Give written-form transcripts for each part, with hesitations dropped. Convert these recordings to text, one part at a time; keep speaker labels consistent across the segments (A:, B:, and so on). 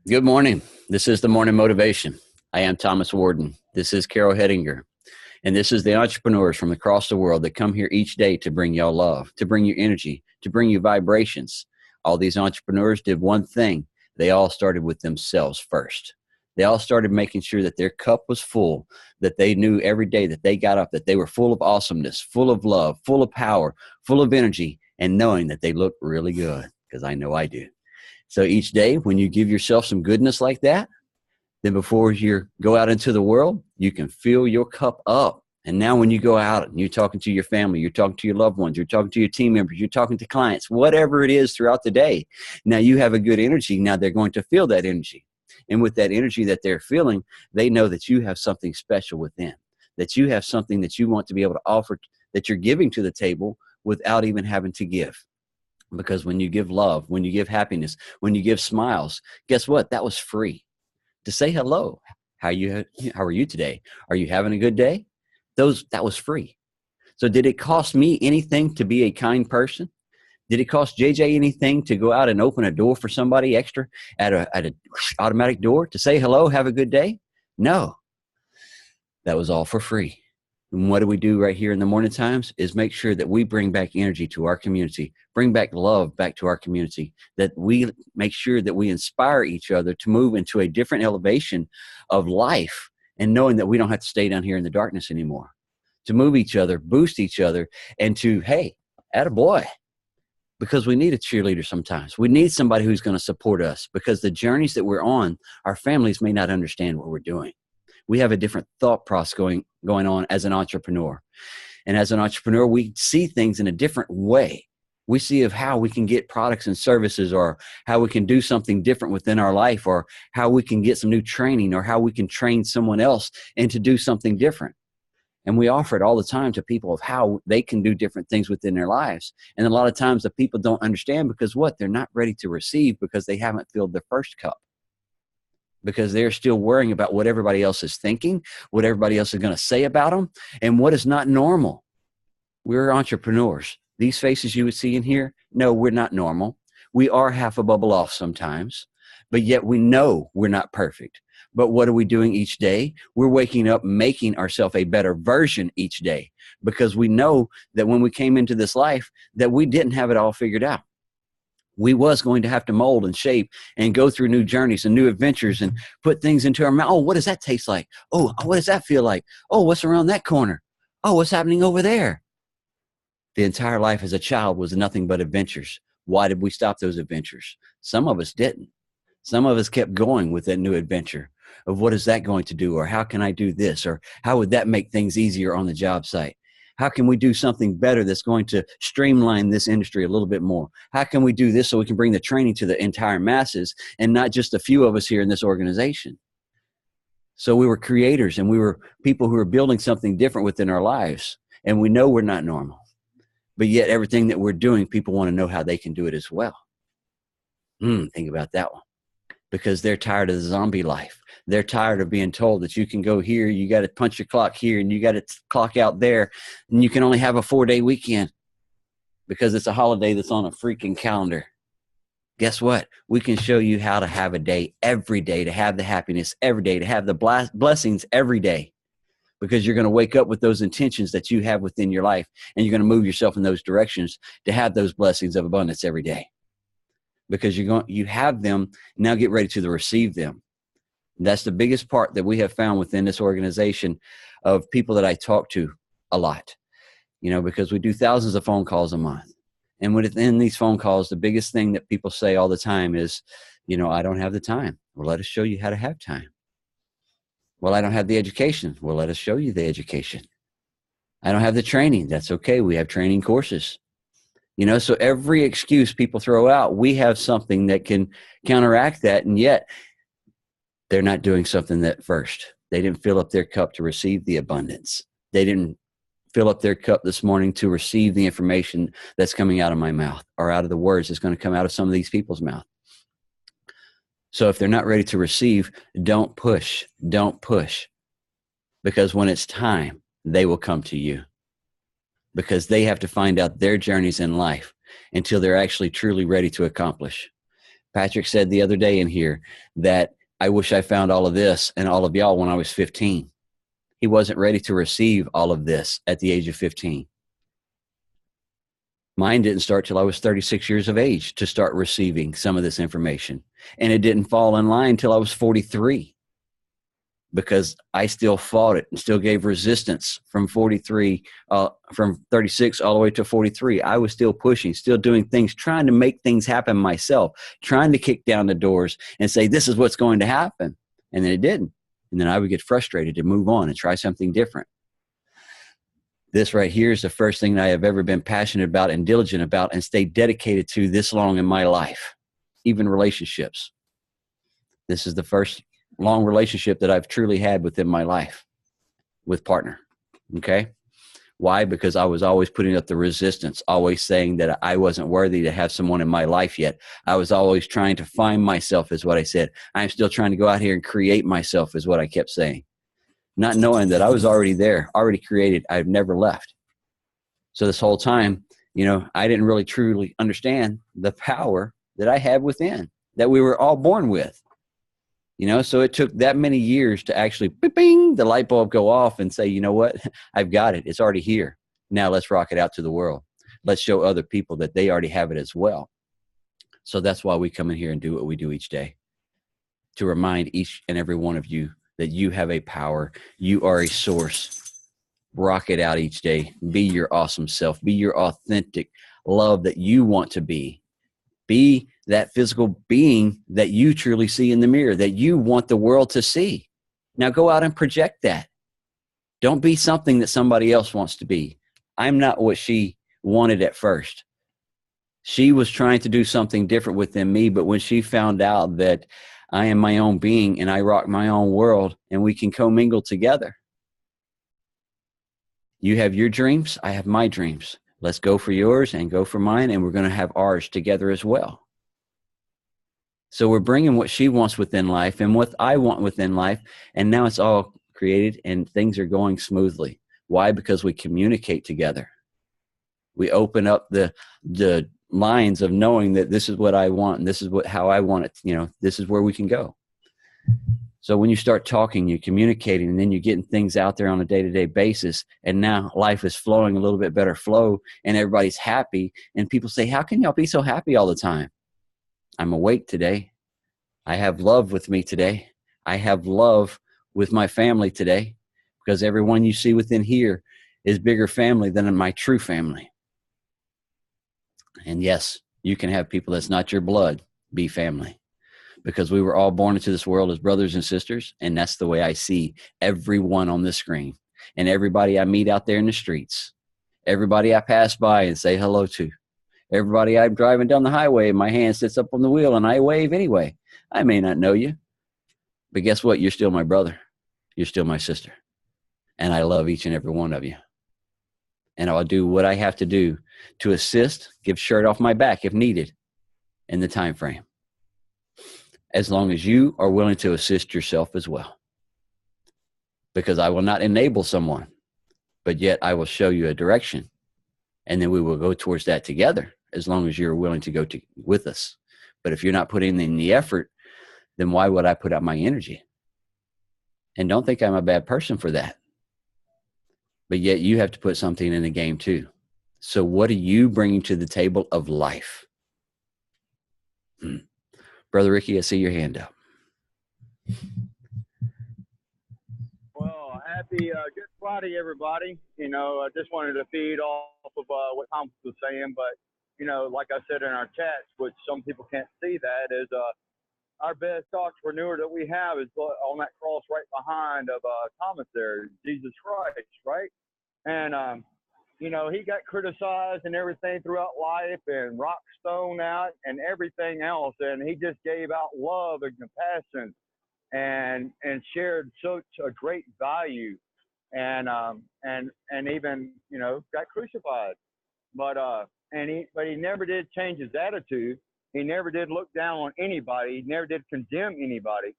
A: Good morning. This is the Morning Motivation. I am Thomas Warden. This is Carol Hettinger. And this is the entrepreneurs from across the world that come here each day to bring y'all love, to bring you energy, to bring you vibrations. All these entrepreneurs did one thing. They all started with themselves first. They all started making sure that their cup was full, that they knew every day that they got up, that they were full of awesomeness, full of love, full of power, full of energy, and knowing that they looked really good, because I know I do. So each day when you give yourself some goodness like that, then before you go out into the world, you can fill your cup up. And now when you go out and you're talking to your family, you're talking to your loved ones, you're talking to your team members, you're talking to clients, whatever it is throughout the day, now you have a good energy. Now they're going to feel that energy. And with that energy that they're feeling, they know that you have something special within, that you have something that you want to be able to offer, that you're giving to the table without even having to give. Because when you give love, when you give happiness, when you give smiles, guess what? That was free. To say hello, how are you today? Are you having a good day? That was free. So did it cost me anything to be a kind person? Did it cost JJ anything to go out and open a door for somebody extra at a automatic door to say hello, have a good day? No, that was all for free. And what do we do right here in the morning times is make sure that we bring back energy to our community, bring back love back to our community, that we make sure that we inspire each other to move into a different elevation of life, and knowing that we don't have to stay down here in the darkness anymore, to move each other, boost each other, and to, hey, attaboy, because we need a cheerleader sometimes. We need somebody who's going to support us, because the journeys that we're on, our families may not understand what we're doing. We have a different thought process going on as an entrepreneur. And as an entrepreneur, we see things in a different way. We see of how we can get products and services, or how we can do something different within our life, or how we can get some new training, or how we can train someone else and to do something different. And we offer it all the time to people of how they can do different things within their lives. And a lot of times the people don't understand, because what? They're not ready to receive, because they haven't filled their first cup. Because they're still worrying about what everybody else is thinking, what everybody else is going to say about them, and what is not normal. We're entrepreneurs. These faces you would see in here, no, we're not normal. We are half a bubble off sometimes, but yet we know we're not perfect. But what are we doing each day? We're waking up, making ourselves a better version each day, because we know that when we came into this life, that we didn't have it all figured out. We was going to have to mold and shape and go through new journeys and new adventures and put things into our mouth. Oh, what does that taste like? Oh, what does that feel like? Oh, what's around that corner? Oh, what's happening over there? The entire life as a child was nothing but adventures. Why did we stop those adventures? Some of us didn't. Some of us kept going with that new adventure of what is that going to do? Or how can I do this? Or how would that make things easier on the job site? How can we do something better that's going to streamline this industry a little bit more? How can we do this so we can bring the training to the entire masses and not just a few of us here in this organization? So we were creators, and we were people who were building something different within our lives. And we know we're not normal, but yet everything that we're doing, people want to know how they can do it as well. Think about that one. Because they're tired of the zombie life. They're tired of being told that you can go here, you got to punch your clock here, and you got to clock out there, and you can only have a 4-day weekend because it's a holiday that's on a freaking calendar. Guess what? We can show you how to have a day every day, to have the happiness every day, to have the blessings every day, because you're going to wake up with those intentions that you have within your life, and you're going to move yourself in those directions to have those blessings of abundance every day. Because you have them, now get ready to receive them. That's the biggest part that we have found within this organization of people that I talk to a lot, because we do thousands of phone calls a month. And within these phone calls, the biggest thing that people say all the time is, I don't have the time. Well, let us show you how to have time. Well, I don't have the education. Well, let us show you the education. I don't have the training. That's okay. We have training courses. So every excuse people throw out, we have something that can counteract that. And yet they're not doing something that first. They didn't fill up their cup to receive the abundance. They didn't fill up their cup this morning to receive the information that's coming out of my mouth, or out of the words that's going to come out of some of these people's mouth. So if they're not ready to receive, don't push. Don't push. Because when it's time, they will come to you. Because they have to find out their journeys in life until they're actually truly ready to accomplish. Patrick said the other day in here that I wish I found all of this and all of y'all when I was 15. He wasn't ready to receive all of this at the age of 15. Mine didn't start till I was 36 years of age to start receiving some of this information. And it didn't fall in line till I was 43, because I still fought it and still gave resistance from 43, from 36 all the way to 43. I was still pushing, still doing things, trying to make things happen myself, trying to kick down the doors and say, this is what's going to happen. And then it didn't. And then I would get frustrated to move on and try something different. This right here is the first thing that I have ever been passionate about and diligent about and stayed dedicated to this long in my life, even relationships. This is the first long relationship that I've truly had within my life with partner. Okay. Why? Because I was always putting up the resistance, always saying that I wasn't worthy to have someone in my life yet. I was always trying to find myself, is what I said. I'm still trying to go out here and create myself, is what I kept saying. Not knowing that I was already there, already created. I've never left. So this whole time, I didn't really truly understand the power that I had within, that we were all born with. So it took that many years to actually, bing, the light bulb go off and say, you know what, I've got it. It's already here. Now let's rock it out to the world. Let's show other people that they already have it as well. So that's why we come in here and do what we do each day, to remind each and every one of you that you have a power. You are a source. Rock it out each day. Be your awesome self. Be your authentic love that you want to be. Be that physical being that you truly see in the mirror, that you want the world to see. Now go out and project that. Don't be something that somebody else wants to be. I'm not what she wanted at first. She was trying to do something different within me, but when she found out that I am my own being and I rock my own world and we can commingle together. You have your dreams, I have my dreams. Let's go for yours and go for mine, and we're going to have ours together as well. So we're bringing what she wants within life and what I want within life, and now it's all created and things are going smoothly. Why? Because we communicate together. We open up the lines of knowing that this is what I want and this is how I want it. This is where we can go. So when you start talking, you're communicating, and then you're getting things out there on a day-to-day basis. And now life is flowing a little bit better flow, and everybody's happy. And people say, how can y'all be so happy all the time? I'm awake today. I have love with me today. I have love with my family today, because everyone you see within here is bigger family than my true family. And yes, you can have people that's not your blood be family, because we were all born into this world as brothers and sisters. And that's the way I see everyone on this screen, and everybody I meet out there in the streets, everybody I pass by and say hello to, everybody I'm driving down the highway and my hand sits up on the wheel and I wave anyway. I may not know you, but guess what? You're still my brother. You're still my sister. And I love each and every one of you. And I'll do what I have to do to assist, give shirt off my back if needed in the time frame, as long as you are willing to assist yourself as well. Because I will not enable someone, but yet I will show you a direction, and then we will go towards that together, as long as you're willing to go with us. But if you're not putting in the effort, then why would I put out my energy? And don't think I'm a bad person for that. But yet you have to put something in the game too. So what are you bringing to the table of life? Brother Ricky, I see your hand up.
B: Well, happy Good Friday, everybody. I just wanted to feed off of what Thomas was saying, but, like I said in our chats, which some people can't see that, is our best entrepreneur that we have is on that cross right behind of Thomas there, Jesus Christ, right? And, he got criticized and everything throughout life and rock stone out and everything else, and he just gave out love and compassion and shared such a great value, and even got crucified, but he never did change his attitude. He never did look down on anybody. He never did condemn anybody.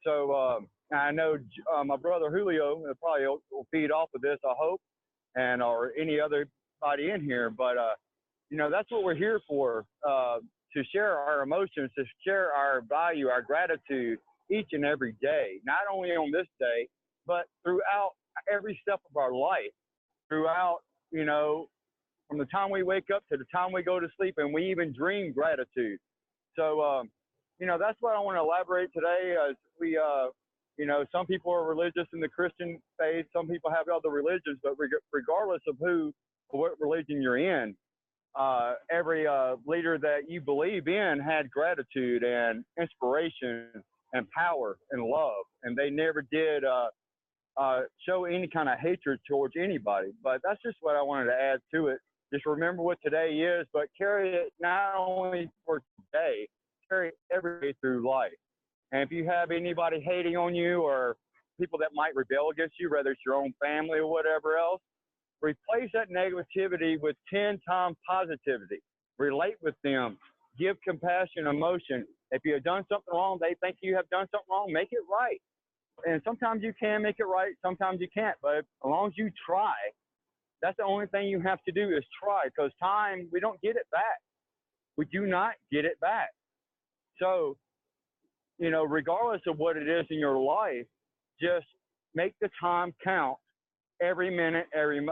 B: So I know my brother Julio probably will feed off of this, I hope, or any other body in here, but that's what we're here for. to share our emotions, to share our value, our gratitude each and every day, not only on this day, but throughout every step of our life, throughout, you know, from the time we wake up to the time we go to sleep, and we even dream gratitude. So, you know, that's what I want to elaborate today. As we, you know, some people are religious in the Christian faith, some people have other religions, but regardless of who or what religion you're in, every leader that you believe in had gratitude and inspiration and power and love, and they never did show any kind of hatred towards anybody. But that's just what I wanted to add to it. Just remember what today is, but carry it not only for today, carry it every day through life. And if you have anybody hating on you or people that might rebel against you, whether it's your own family or whatever else, replace that negativity with 10 times positivity. Relate with them. Give compassion, emotion. If you have done something wrong, they think you have done something wrong, make it right. And sometimes you can make it right, sometimes you can't. But as long as you try, that's the only thing you have to do is try, because time, we don't get it back. We do not get it back. So, you know, regardless of what it is in your life, just make the time count every minute, every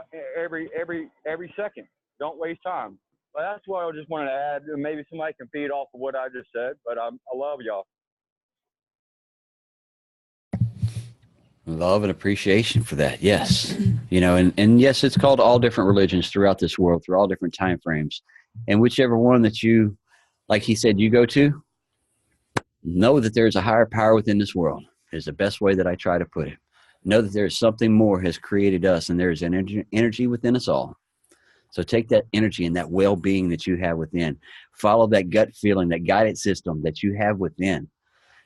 B: second. Don't waste time. But that's what I just wanted to add. Maybe somebody can feed off of what I just said, but I love y'all.
A: Love and appreciation for that. Yes. You know, and yes, it's called all different religions throughout this world, through all different time frames. And whichever one that you, like he said, you go to, know that there's a higher power within this world is the best way that I try to put it. Know that there's something more has created us, and there's an energy within us all. So take that energy and that well-being that you have within. Follow that gut feeling, that guided system that you have within,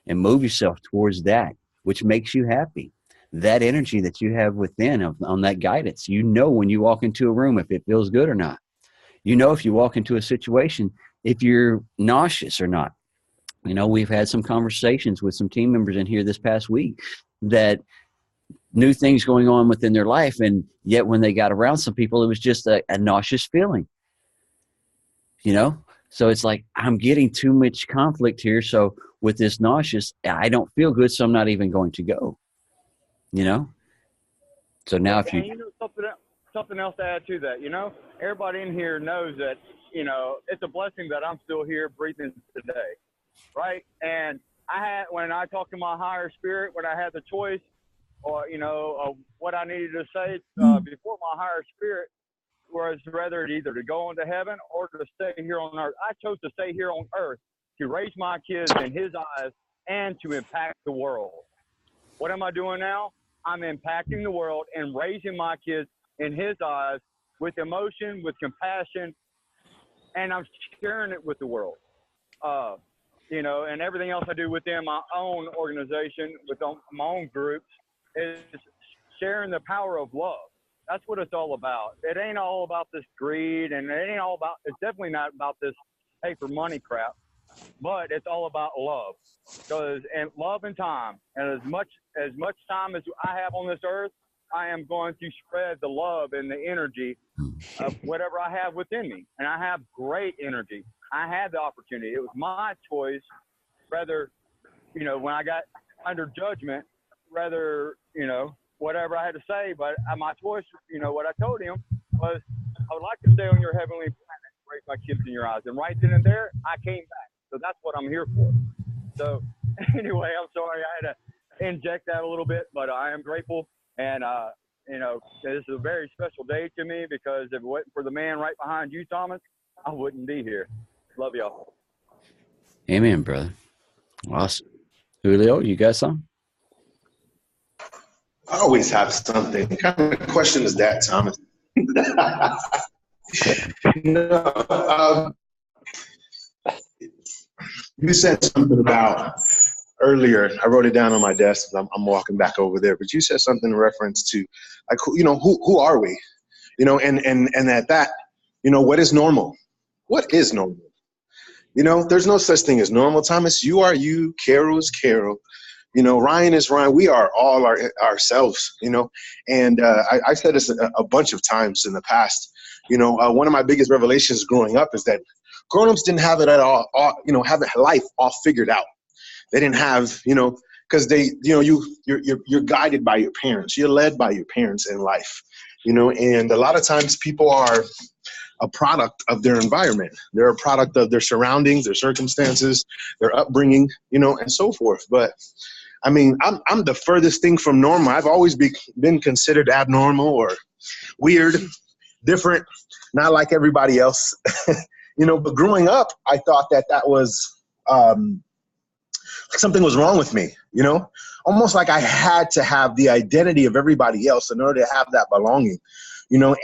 A: and move yourself towards that, which makes you happy. That energy that you have within on that guidance, you know when you walk into a room if it feels good or not. You know if you walk into a situation if you're nauseous or not. You know, we've had some conversations with some team members in here this past week that knew things going on within their life, and yet when they got around some people, it was just a nauseous feeling. You know, so it's like I'm getting too much conflict here. So with this nauseous, I don't feel good, so I'm not even going to go. You know, so now if you,
B: and you know something else to add to that, you know, everybody in here knows that, you know, it's a blessing that I'm still here breathing today, right? And when I talked to my higher spirit, when I had the choice, or you know, of what I needed to say before, my higher spirit was rather either to go on to heaven or to stay here on earth. I chose to stay here on earth to raise my kids in His eyes and to impact the world. What am I doing now? I'm impacting the world and raising my kids in His eyes with emotion, with compassion, and I'm sharing it with the world. You know, and everything else I do within my own organization, with my own groups, is sharing the power of love. That's what it's all about. It ain't all about this greed, and it ain't all about, it's definitely not about this pay for money crap, but it's all about love. Because, and love and time, and as much time as I have on this earth, I am going to spread the love and the energy of whatever I have within me. And I have great energy. I had the opportunity. It was my choice, rather, you know, when I got under judgment, rather, you know, whatever I had to say. But my choice, you know, what I told him was, I would like to stay on your heavenly planet, raise my kids in your eyes. And right then and there, I came back. So that's what I'm here for. So anyway, I'm sorry I had to inject that a little bit, but I am grateful. And, you know, this is a very special day to me, because if it wasn't for the man right behind you, Thomas, I wouldn't be here. Love y'all.
A: amen, brother. Awesome. Julio, you got something?
C: I always have something. What kind of question is that, Thomas? No, you said something about earlier. I wrote it down on my desk. I'm walking back over there, but you said something in reference to, like, you know, who are we? You know, and at that, you know, what is normal? What is normal? You know, there's no such thing as normal, Thomas. You are you. Carol is Carol. You know, Ryan is Ryan. We are all ourselves, you know. And I said this a bunch of times in the past. You know, one of my biggest revelations growing up is that Grown-ups didn't have it at all, have life all figured out. They didn't have, because you're guided by your parents. You're led by your parents in life, and a lot of times people are a product of their environment. They're a product of their surroundings, their circumstances, their upbringing, and so forth. But I mean, I'm the furthest thing from normal. I've always been considered abnormal or weird, different, not like everybody else. But growing up, I thought that was something was wrong with me, almost like I had to have the identity of everybody else in order to have that belonging,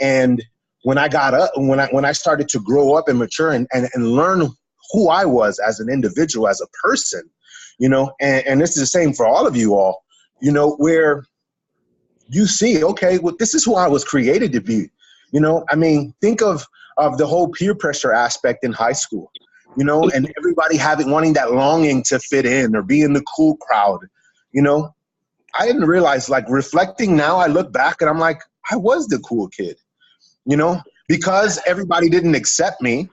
C: and when I got up, when I started to grow up and mature and learn who I was as an individual, as a person, and this is the same for all of you all, where you see, okay, well, this is who I was created to be. I mean, think of the whole peer pressure aspect in high school, and everybody wanting that longing to fit in or be in the cool crowd. I didn't realize, like, reflecting now, I look back and I'm like, I was the cool kid, because everybody didn't accept me.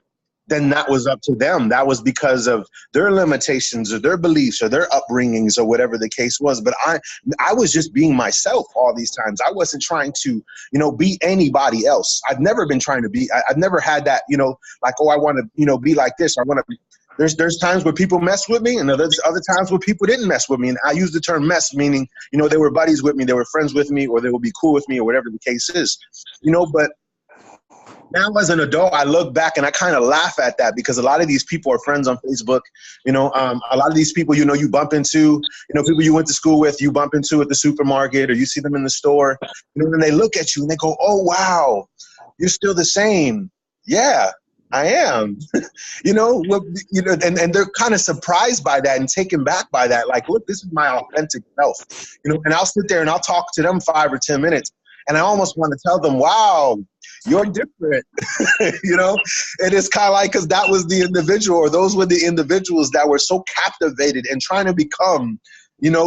C: Then that was up to them. That was because of their limitations or their beliefs or their upbringings or whatever the case was. But I was just being myself all these times. I wasn't trying to, be anybody else. I've never been trying to be. I've never had that, like, oh, I want to, be like this. I want to. There's times where people mess with me, and there's other times where people didn't mess with me. And I use the term mess, meaning, they were buddies with me, they were friends with me, or they would be cool with me, or whatever the case is. But now as an adult, I look back and I kind of laugh at that, because a lot of these people are friends on Facebook. A lot of these people, you bump into, people you went to school with, you bump into at the supermarket, or you see them in the store, and they look at you and they go, oh, wow, you're still the same. Yeah, I am. And they're kind of surprised by that and taken back by that. Like, look, this is my authentic self, and I'll sit there and I'll talk to them 5 or 10 minutes. And I almost want to tell them, wow, you're different, And it's kind of like, because that was the individual, or those were the individuals that were so captivated and trying to become,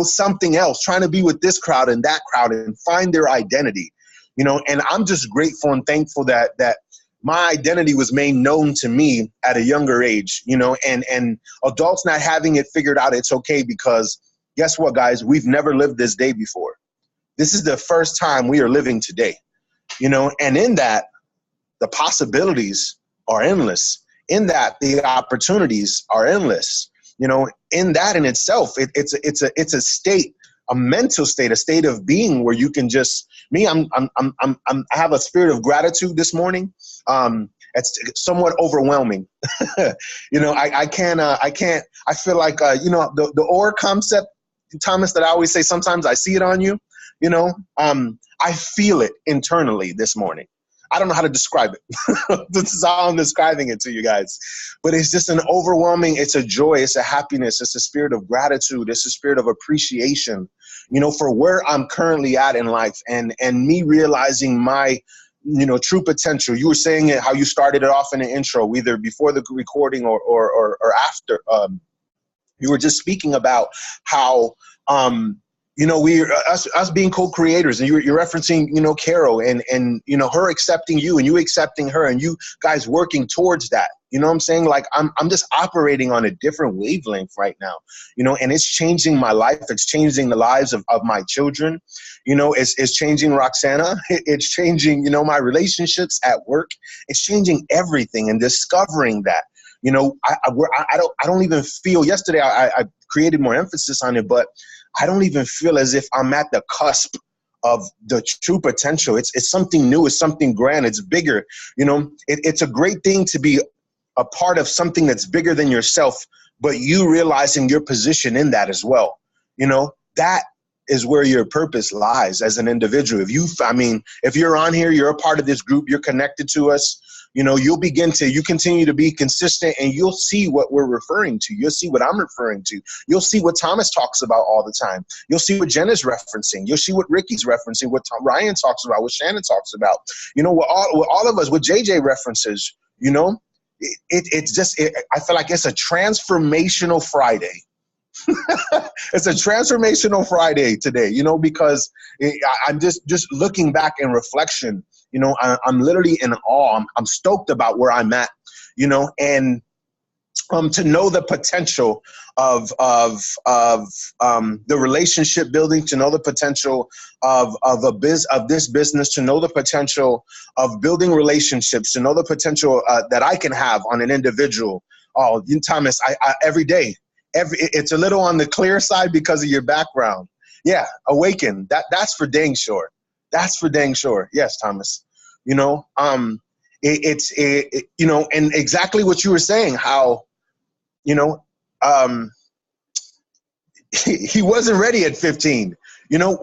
C: something else, trying to be with this crowd and that crowd and find their identity, and I'm just grateful and thankful that my identity was made known to me at a younger age, and adults not having it figured out, it's okay, because guess what, guys, we've never lived this day before. This is the first time we are living today, and in that, the possibilities are endless. In that, the opportunities are endless. In that in itself, it's a state, a mental state, a state of being where you can just, I have a spirit of gratitude this morning. It's somewhat overwhelming. I feel like, the aura concept, Thomas, that I always say, sometimes I see it on you. I feel it internally this morning. I don't know how to describe it. This is how I'm describing it to you guys. But it's just an overwhelming, it's a joy, it's a happiness, it's a spirit of gratitude, it's a spirit of appreciation, for where I'm currently at in life, and me realizing my, true potential. You were saying it, how you started it off in the intro, either before the recording or after. You were just speaking about how, us being co-creators, and you're referencing, Carol and her accepting you and you accepting her, and you guys working towards that. You know what I'm saying? Like, I'm just operating on a different wavelength right now, and it's changing my life. It's changing the lives of my children. It's changing Roxana. It's changing, my relationships at work. It's changing everything, and discovering that, I don't even feel, yesterday I created more emphasis on it, but I don't even feel as if I'm at the cusp of the true potential. It's something new. It's something grand. It's bigger. It's a great thing to be a part of something that's bigger than yourself, but you realizing your position in that as well. That is where your purpose lies as an individual. If you're on here, you're a part of this group, you're connected to us, you continue to be consistent, and you'll see what we're referring to. You'll see what I'm referring to. You'll see what Thomas talks about all the time. You'll see what Jen is referencing. You'll see what Ricky's referencing, what Ryan talks about, what Shannon talks about. What all of us, what JJ references, I feel like it's a transformational Friday. It's a transformational Friday today, because I'm just looking back in reflection. I'm literally in awe. I'm stoked about where I'm at, and to know the potential of the relationship building, to know the potential of this business, to know the potential of building relationships, to know the potential that I can have on an individual. Oh, Thomas, I every day, it's a little on the clear side because of your background. Yeah, awaken. That's for dang sure. That's for dang sure. Yes, Thomas. You know, you know, and exactly what you were saying, how, you know, he wasn't ready at 15. You know,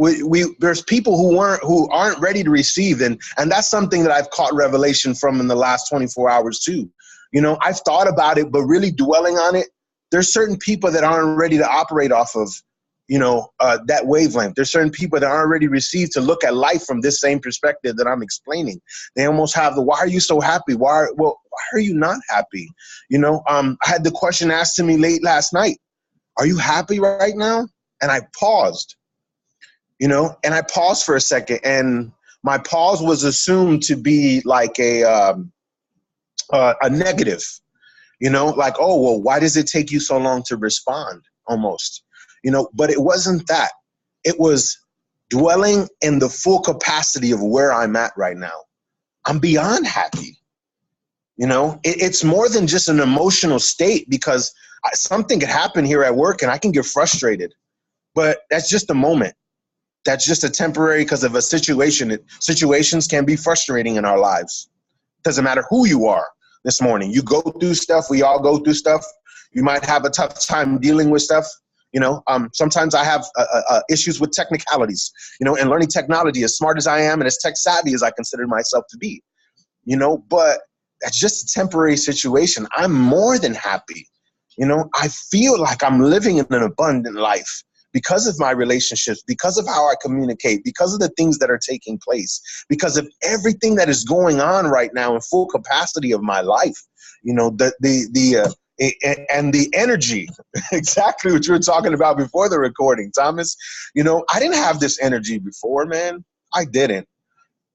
C: there's people who aren't ready to receive, and that's something that I've caught revelation from in the last 24 hours too. You know, I've thought about it, but really dwelling on it, there's certain people that aren't ready to operate off of, you know, that wavelength. There's certain people that aren't ready to receive, to look at life from this same perspective that I'm explaining. They almost have why are you so happy? Why are you not happy? You know, I had the question asked to me late last night, are you happy right now? And I paused, you know, and I paused for a second, and my pause was assumed to be like a negative, you know, like, oh, well, why does it take you so long to respond almost? You know, but it wasn't that. It was dwelling in the full capacity of where I'm at right now. I'm beyond happy. You know, it's more than just an emotional state, because something could happen here at work and I can get frustrated. But that's just a moment. That's just a temporary, because of a situation. Situations can be frustrating in our lives. Doesn't matter who you are this morning. You go through stuff. We all go through stuff. You might have a tough time dealing with stuff. You know, sometimes I have issues with technicalities, you know, and learning technology, as smart as I am and as tech savvy as I consider myself to be, you know, but that's just a temporary situation. I'm more than happy. You know, I feel like I'm living in an abundant life because of my relationships, because of how I communicate, because of the things that are taking place, because of everything that is going on right now in full capacity of my life. You know, and the energy, exactly what you were talking about before the recording, Thomas. You know, I didn't have this energy before, man. I didn't.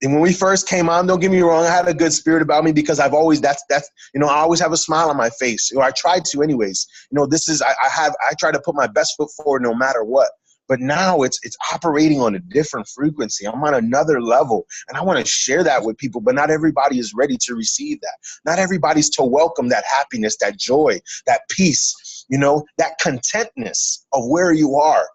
C: And when we first came on, don't get me wrong, I had a good spirit about me, because I've always, you know, I always have a smile on my face, or I tried to anyways. You know, I try to put my best foot forward no matter what. But now it's operating on a different frequency. I'm on another level, and I want to share that with people, but not everybody is ready to receive that. Not everybody's to welcome that happiness, that joy, that peace, you know, that contentness of where you are.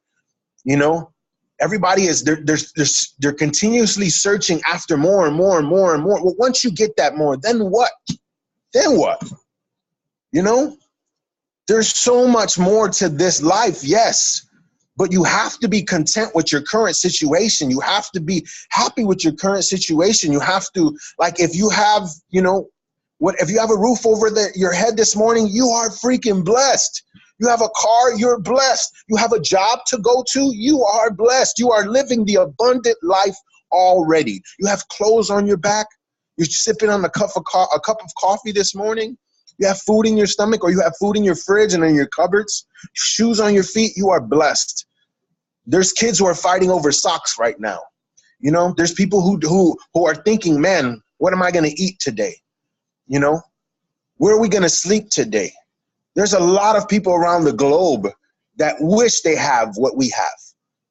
C: You know, everybody is, they're continuously searching after more and more and more and more. Well, once you get that more, then what? Then what? You know, there's so much more to this life, yes. But you have to be content with your current situation. You have to be happy with your current situation. You have to, like, if you have, you know, if you have a roof over your head this morning, you are freaking blessed. You have a car, you're blessed. You have a job to go to, you are blessed. You are living the abundant life already. You have clothes on your back. You're sipping on a cup of coffee this morning. You have food in your stomach, or you have food in your fridge and in your cupboards, shoes on your feet. You are blessed. There's kids who are fighting over socks right now. You know, there's people who are thinking, man, what am I going to eat today? You know, where are we going to sleep today? There's a lot of people around the globe that wish they have what we have.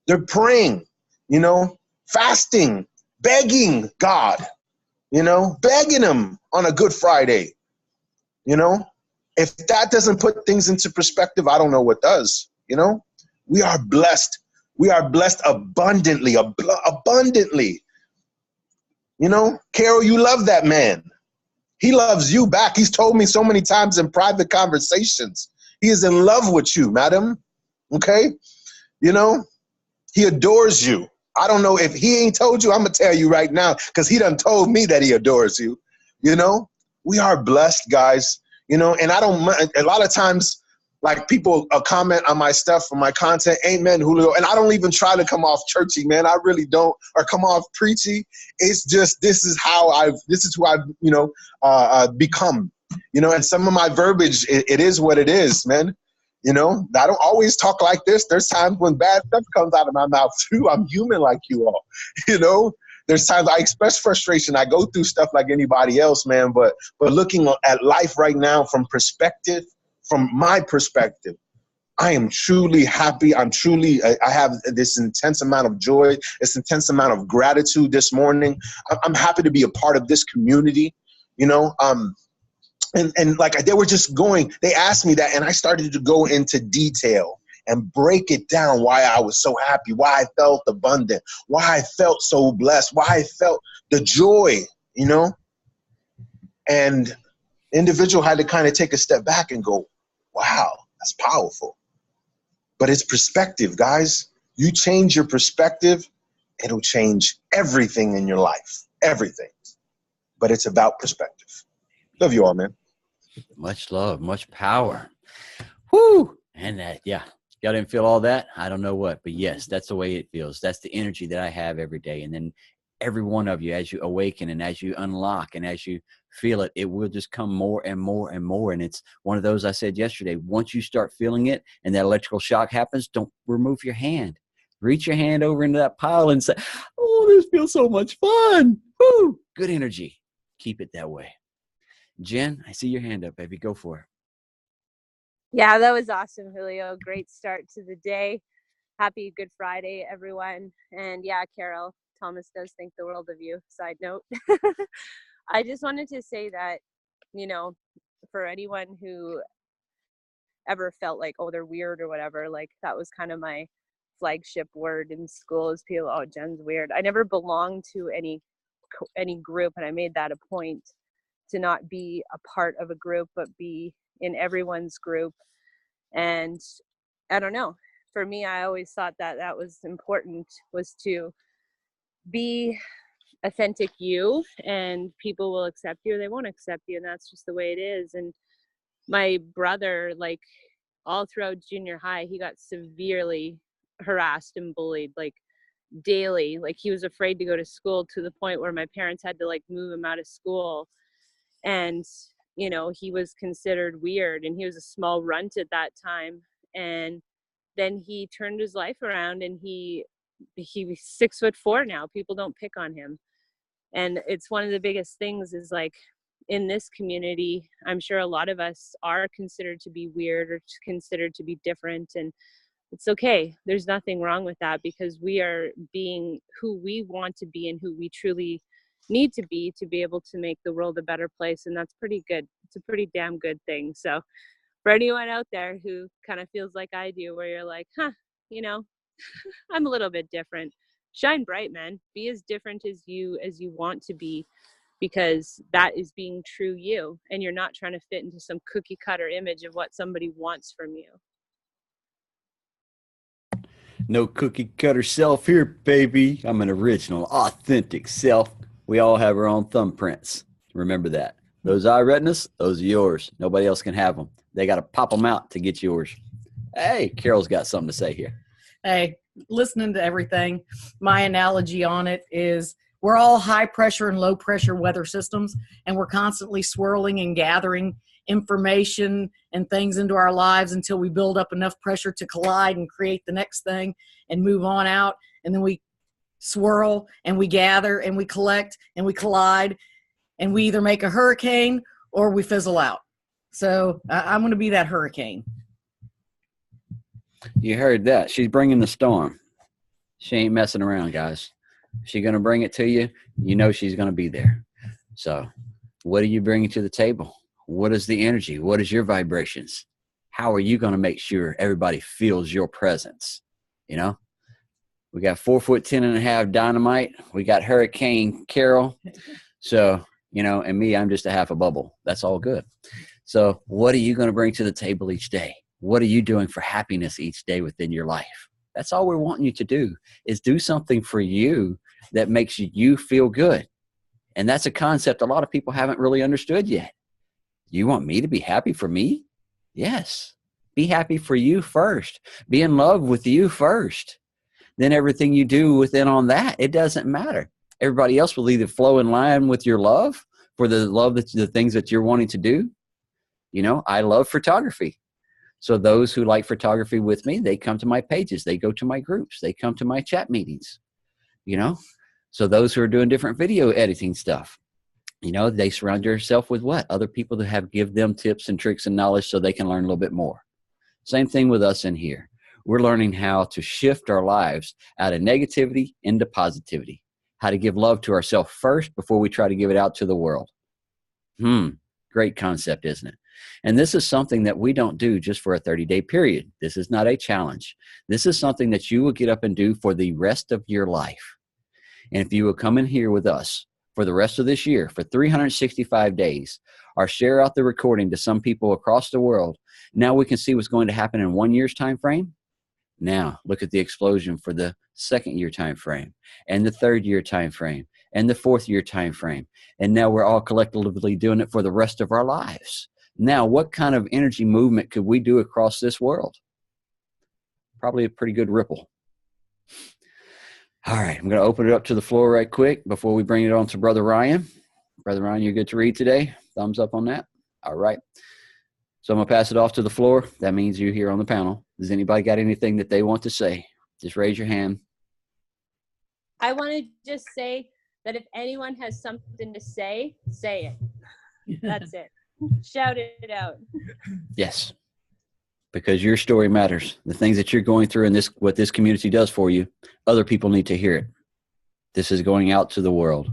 C: They're praying, you know, fasting, begging God, you know, begging him on a Good Friday. You know, if that doesn't put things into perspective, I don't know what does. You know, we are blessed. We are blessed abundantly, abundantly. You know, Carol, you love that man. He loves you back. He's told me so many times in private conversations. He is in love with you, madam. Okay? You know, he adores you. I don't know if he ain't told you. I'm going to tell you right now, because he done told me that he adores you. You know? We are blessed, guys, you know, and a lot of times, like, people comment on my stuff, on my content, amen, Julio, and I don't even try to come off churchy, man. I really don't, or come off preachy. It's just, this is who I've, you know, become, you know, and some of my verbiage, it is what it is, man. You know, I don't always talk like this. There's times when bad stuff comes out of my mouth too. I'm human like you all, you know. There's times I express frustration. I go through stuff like anybody else, man. But looking at life right now from from my perspective, I am truly happy. I have this intense amount of joy, this intense amount of gratitude this morning. I'm happy to be a part of this community, you know. And like they were just they asked me that, and I started to go into detail and break it down, why I was so happy, why I felt abundant, why I felt so blessed, why I felt the joy, you know. And the individual had to kind of take a step back and go, wow, that's powerful. But it's perspective, guys. You change your perspective, it'll change everything in your life, everything. But it's about perspective. Love you all, man.
A: Much love, much power. Whoo! And that, yeah, y'all didn't feel all that? I don't know what, but yes, that's the way it feels. That's the energy that I have every day. And then every one of you, as you awaken and as you unlock and as you feel it, it will just come more and more and more. And it's one of those I said yesterday, once you start feeling it and that electrical shock happens, don't remove your hand. Reach your hand over into that pile and say, oh, this feels so much fun. Woo! Good energy. Keep it that way. Jen, I see your hand up, baby. Go for it.
D: Yeah, that was awesome, Julio. Great start to the day. Happy Good Friday, everyone. And yeah, Carol, Thomas does think the world of you. Side note. I just wanted to say that, you know, for anyone who ever felt like, oh, they're weird or whatever, like that was kind of my flagship word in school is people, oh, Jen's weird. I never belonged to any group, and I made that a point to not be a part of a group, but be in everyone's group. And I don't know, for me, I always thought that that was important, was to be authentic you, and people will accept you or they won't accept you, and that's just the way it is. And my brother, like all throughout junior high, he got severely harassed and bullied, like daily. Like he was afraid to go to school, to the point where my parents had to like move him out of school. And you know, he was considered weird, and he was a small runt at that time. And then he turned his life around, and he's 6'4" now. People don't pick on him. And it's one of the biggest things is like in this community, I'm sure a lot of us are considered to be weird or considered to be different. And it's okay. There's nothing wrong with that, because we are being who we want to be and who we truly need to be able to make the world a better place. And that's pretty good. It's a pretty damn good thing. So for anyone out there who kind of feels like I do, where you're like, you know, I'm a little bit different. Shine bright, man. Be as different as you want to be, because that is being true you, and you're not trying to fit into some cookie cutter image of what somebody wants from you.
A: No cookie cutter self here, baby. I'm an original, authentic self. We all have our own thumbprints. Remember that. Those eye retinas, those are yours. Nobody else can have them. They got to pop them out to get yours. Hey, Carol's got something to say here.
E: Hey, listening to everything, my analogy on it is we're all high pressure and low pressure weather systems, and we're constantly swirling and gathering information and things into our lives until we build up enough pressure to collide and create the next thing and move on out. And then we swirl and we gather and we collect and we collide, and we either make a hurricane or we fizzle out. So I'm going to be that hurricane.
A: You heard that. She's bringing the storm. She ain't messing around, guys. She's going to bring it to you. You know she's going to be there. So what are you bringing to the table? What is the energy? What is your vibrations? How are you going to make sure everybody feels your presence? You know, we got 4'10.5" Dynamite. We got Hurricane Carol. So, you know, and me, I'm just a half a bubble. That's all good. So what are you going to bring to the table each day? What are you doing for happiness each day within your life? That's all we're wanting you to do, is do something for you that makes you feel good. And that's a concept a lot of people haven't really understood yet. You want me to be happy for me? Yes. Be happy for you first. Be in love with you first. Then everything you do within on that, it doesn't matter. Everybody else will either flow in line with your love for the things that you're wanting to do. You know, I love photography. So those who like photography with me, they come to my pages. They go to my groups. They come to my chat meetings, you know. So those who are doing different video editing stuff, You know, they surround yourself with what? Other people that have give them tips and tricks and knowledge so they can learn a little bit more. Same thing with us in here. We're learning how to shift our lives out of negativity into positivity, how to give love to ourselves first before we try to give it out to the world. Great concept, isn't it? And this is something that we don't do just for a 30-day period. This is not a challenge. This is something that you will get up and do for the rest of your life. And if you will come in here with us for the rest of this year, for 365 days, or share out the recording to some people across the world, now we can see what's going to happen in 1 year's time frame. Now look at the explosion for the 2nd year time frame, and the 3rd year time frame, and the 4th year time frame. And now we're all collectively doing it for the rest of our lives. Now, what kind of energy movement could we do across this world? Probably a pretty good ripple. All right, I'm going to open it up to the floor right quick before we bring it on to Brother Ryan. Brother Ryan, you're good to read today? Thumbs up on that? All right. So I'm going to pass it off to the floor. That means you here on the panel. Does anybody got anything that they want to say? Just raise your hand.
D: I want to just say that if anyone has something to say it. That's it. Shout it out.
A: Yes. Because your story matters. The things that you're going through and what this community does for you, other people need to hear it. This is going out to the world.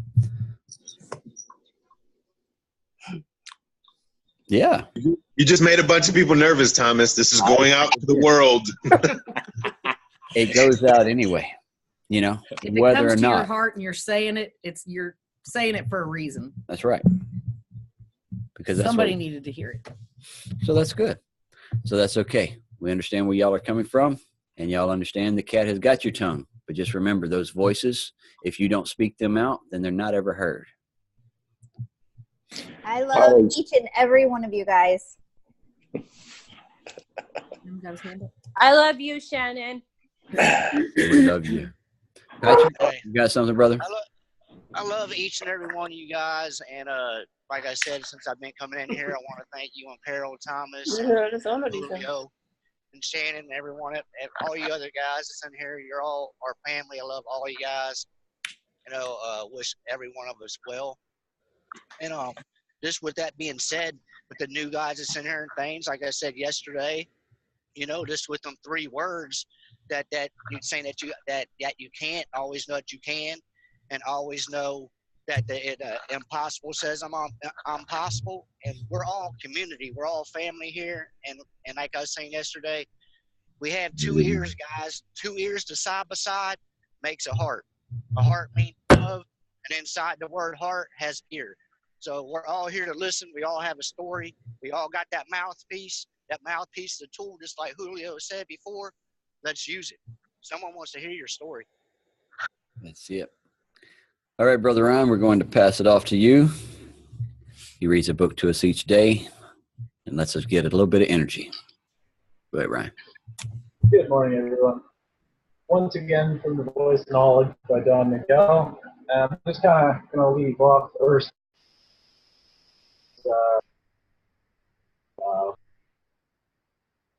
A: Yeah.
C: You just made a bunch of people nervous, Thomas. This is going out to the world.
A: It goes out anyway, you know,
E: If
A: whether
E: it comes
A: or
E: to
A: not.
E: your heart and you're saying it, you're saying it for a reason.
A: That's right. Because that's
E: somebody needed to hear it.
A: So that's good. So that's okay. We understand where y'all are coming from, and y'all understand the cat has got your tongue. But just remember those voices, if you don't speak them out, then they're not ever heard.
F: I love each and every one of you guys.
D: I love you, Shannon.
A: We love you. Patrick, you got something, brother?
G: I love each and every one of you guys, and like I said, since I've been coming in here, I want to thank you and Carol, Thomas, Julio, and Shannon, and everyone, all you other guys that's in here. You're all our family. I love all you guys. You know, wish every one of us well. And just with that being said, with the new guys that's in here and things, like I said yesterday, you know, just with them 3 words that you're saying that you can't, always know that you can, and always know that the impossible says I'm possible. And we're all community, we're all family here. And like I was saying yesterday, we have 2 ears, guys. 2 ears to side by side makes a heart. A heart means love, and inside the word heart has ear. So we're all here to listen. We all have a story. We all got that mouthpiece. That mouthpiece is a tool, just like Julio said before. Let's use it. Someone wants to hear your story.
A: That's it. All right, Brother Ryan, we're going to pass it off to you. He reads a book to us each day and lets us get a little bit of energy. Go ahead, Ryan.
H: Good morning, everyone. Once again, from the Voice of Knowledge by Don Miguel. I'm just kind of going to leave off first.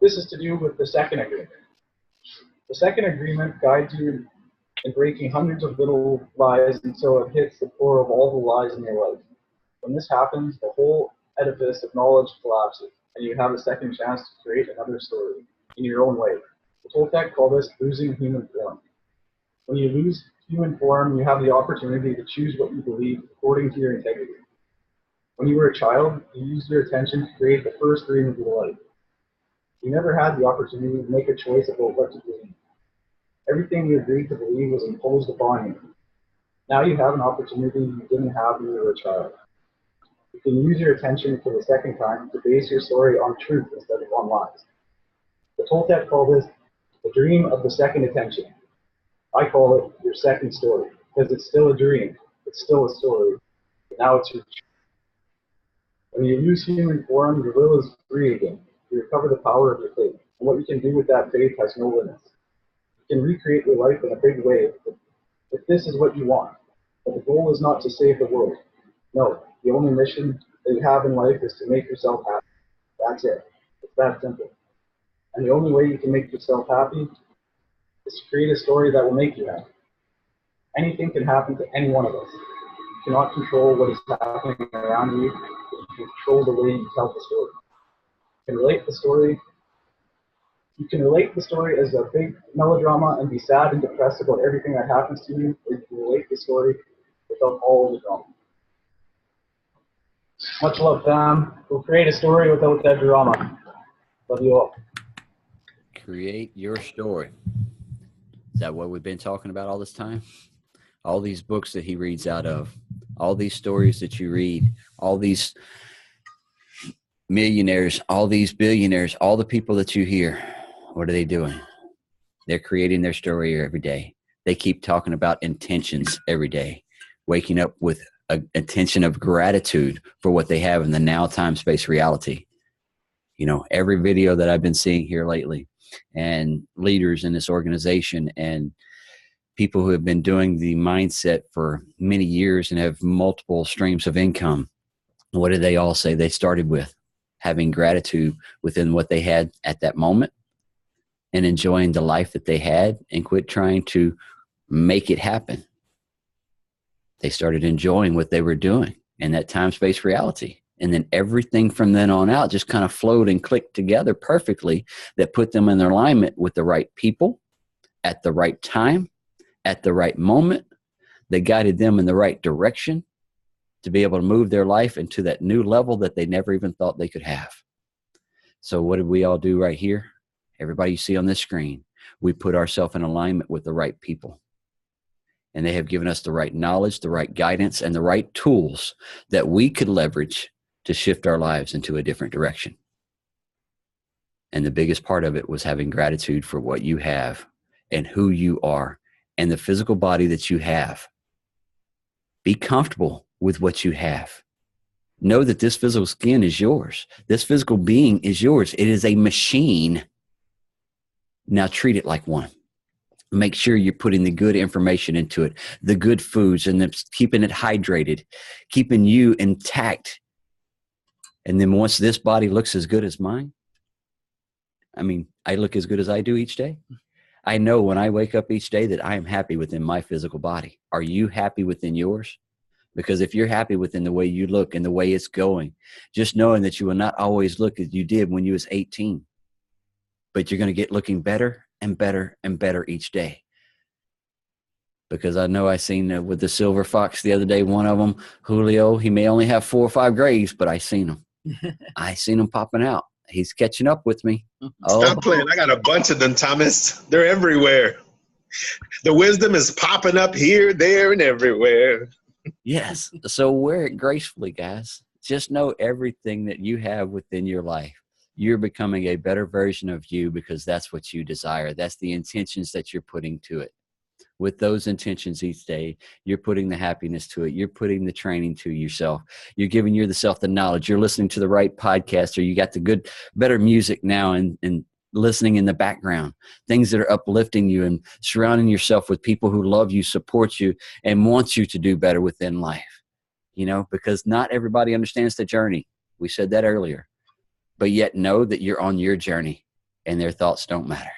H: This is to do with the second agreement. The second agreement guides you in breaking hundreds of little lies until it hits the core of all the lies in your life. When this happens, the whole edifice of knowledge collapses, and you have a second chance to create another story in your own way. The Toltec call this losing human form. When you lose human form, you have the opportunity to choose what you believe according to your integrity. When you were a child, you used your attention to create the first dream of your life. You never had the opportunity to make a choice about what to believe. Everything you agreed to believe was imposed upon you. Now you have an opportunity you didn't have when you were a child. You can use your attention for the second time to base your story on truth instead of on lies. The Toltec call this the dream of the second attention. I call it your second story, because it's still a dream, it's still a story, but now it's your truth. When you lose human form, your will is free again. You recover the power of your faith, and what you can do with that faith has no limits. You can recreate your life in a big way if this is what you want. But the goal is not to save the world. No, the only mission that you have in life is to make yourself happy. That's it. It's that simple. And the only way you can make yourself happy is to create a story that will make you happy. Anything can happen to any one of us. cannot control what is happening around you, but you can control the way you tell the story. You can relate the story as a big melodrama and be sad and depressed about everything that happens to you, or you can relate the story without all the drama. Much love, fam. We'll create a story without that drama. Love you all.
A: Create your story. Is that what we've been talking about all this time? All these books that he reads out of, all these stories that you read, all these millionaires, all these billionaires, all the people that you hear, what are they doing? They're creating their story every day. They keep talking about intentions every day, waking up with an intention of gratitude for what they have in the now, time, space reality. You know, every video that I've been seeing here lately, and leaders in this organization and people who have been doing the mindset for many years and have multiple streams of income, what did they all say? They started with having gratitude within what they had at that moment and enjoying the life that they had, and quit trying to make it happen. They started enjoying what they were doing in that time-space reality. And then everything from then on out just kind of flowed and clicked together perfectly, that put them in their alignment with the right people at the right time, at the right moment. They guided them in the right direction to be able to move their life into that new level that they never even thought they could have. So what did we all do right here? Everybody you see on this screen, we put ourselves in alignment with the right people. And they have given us the right knowledge, the right guidance, and the right tools that we could leverage to shift our lives into a different direction. And the biggest part of it was having gratitude for what you have and who you are and the physical body that you have. Be comfortable with what you have. Know that this physical skin is yours. This physical being is yours. It is a machine. Now treat it like one. Make sure you're putting the good information into it, the good foods, and keeping it hydrated, keeping you intact. And then once this body looks as good as mine, I mean, I look as good as I do each day. I know when I wake up each day that I am happy within my physical body. Are you happy within yours? Because if you're happy within the way you look and the way it's going, just knowing that you will not always look as you did when you was 18, but you're going to get looking better and better and better each day. Because I know I seen with the silver fox the other day, one of them, Julio, he may only have 4 or 5 grays, but I seen him. I seen him popping out. He's catching up with me.
C: Stop playing. I got a bunch of them, Thomas. They're everywhere. The wisdom is popping up here, there, and everywhere.
A: Yes. So wear it gracefully, guys. Just know everything that you have within your life. You're becoming a better version of you because that's what you desire. That's the intentions that you're putting to it. With those intentions each day, you're putting the happiness to it. You're putting the training to yourself. You're giving yourself the knowledge. You're listening to the right podcast, or you got the good, better music now and listening in the background, things that are uplifting you, and surrounding yourself with people who love you, support you, and want you to do better within life. You know, because not everybody understands the journey. We said that earlier. But yet know that you're on your journey and their thoughts don't matter.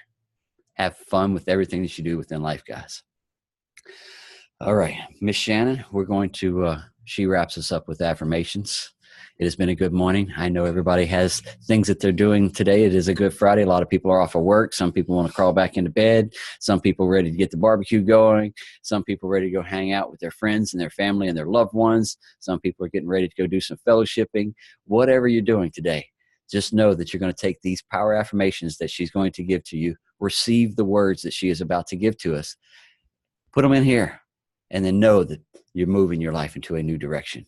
A: Have fun with everything that you do within life, guys. All right, Miss Shannon, we're going to, she wraps us up with affirmations. It has been a good morning. I know everybody has things that they're doing today. It is a good Friday. A lot of people are off of work. Some people want to crawl back into bed. Some people ready to get the barbecue going. Some people ready to go hang out with their friends and their family and their loved ones. Some people are getting ready to go do some fellowshipping. Whatever you're doing today, just know that you're going to take these power affirmations that she's going to give to you, receive the words that she is about to give to us, put them in here, and then know that you're moving your life into a new direction,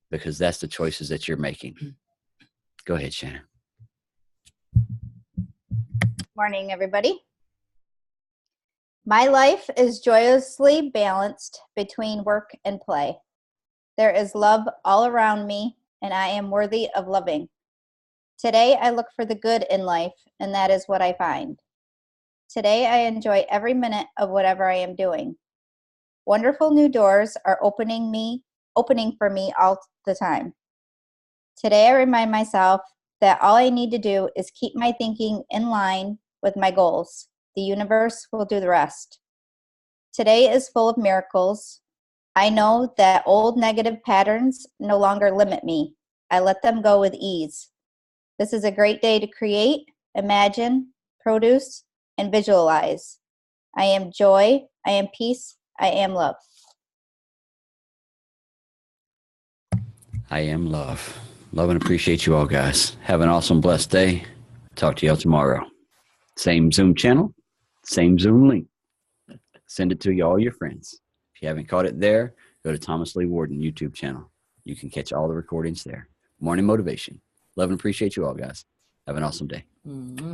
A: because that's the choices that you're making. Go ahead, Shannon.
F: Morning, everybody. My life is joyously balanced between work and play. There is love all around me, and I am worthy of loving. Today, I look for the good in life, and that is what I find. Today, I enjoy every minute of whatever I am doing. Wonderful new doors are opening for me all the time. Today, I remind myself that all I need to do is keep my thinking in line with my goals. The universe will do the rest. Today is full of miracles. I know that old negative patterns no longer limit me. I let them go with ease. This is a great day to create, imagine, produce, and visualize. I am joy. I am peace. I am love.
A: I am love. Love and appreciate you all, guys. Have an awesome, blessed day. Talk to y'all tomorrow. Same Zoom channel, same Zoom link. Send it to all your friends. If you haven't caught it there, go to Thomas Lee Warden YouTube channel. You can catch all the recordings there. Morning motivation. Love and appreciate you all, guys. Have an awesome day.
E: Mm-hmm.